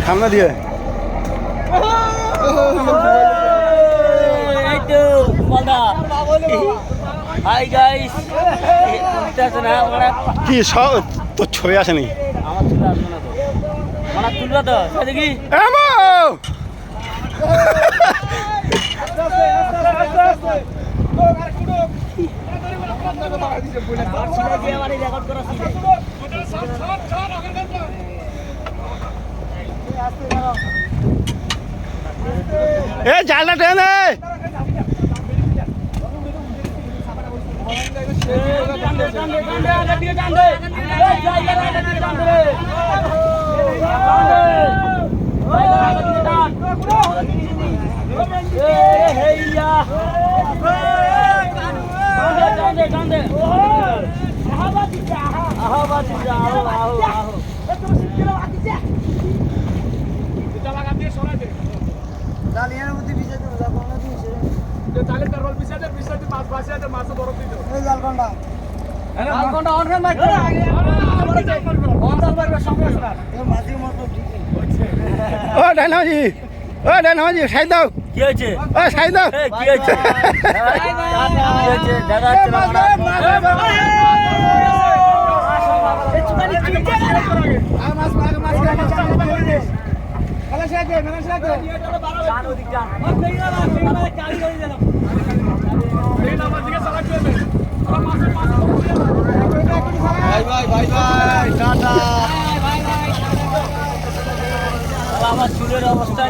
সামনে দিয়ে hi guys কি সব তোর ছবি আসেনি আমার তুলবা তো দেখি এ জালটা টেনে ও ডাইনাজি ও ডাইনাজি সাইড দাও কি হয়েছে ও সাইড দাও কি হয়েছে দেখা আমার চুলের অবস্থা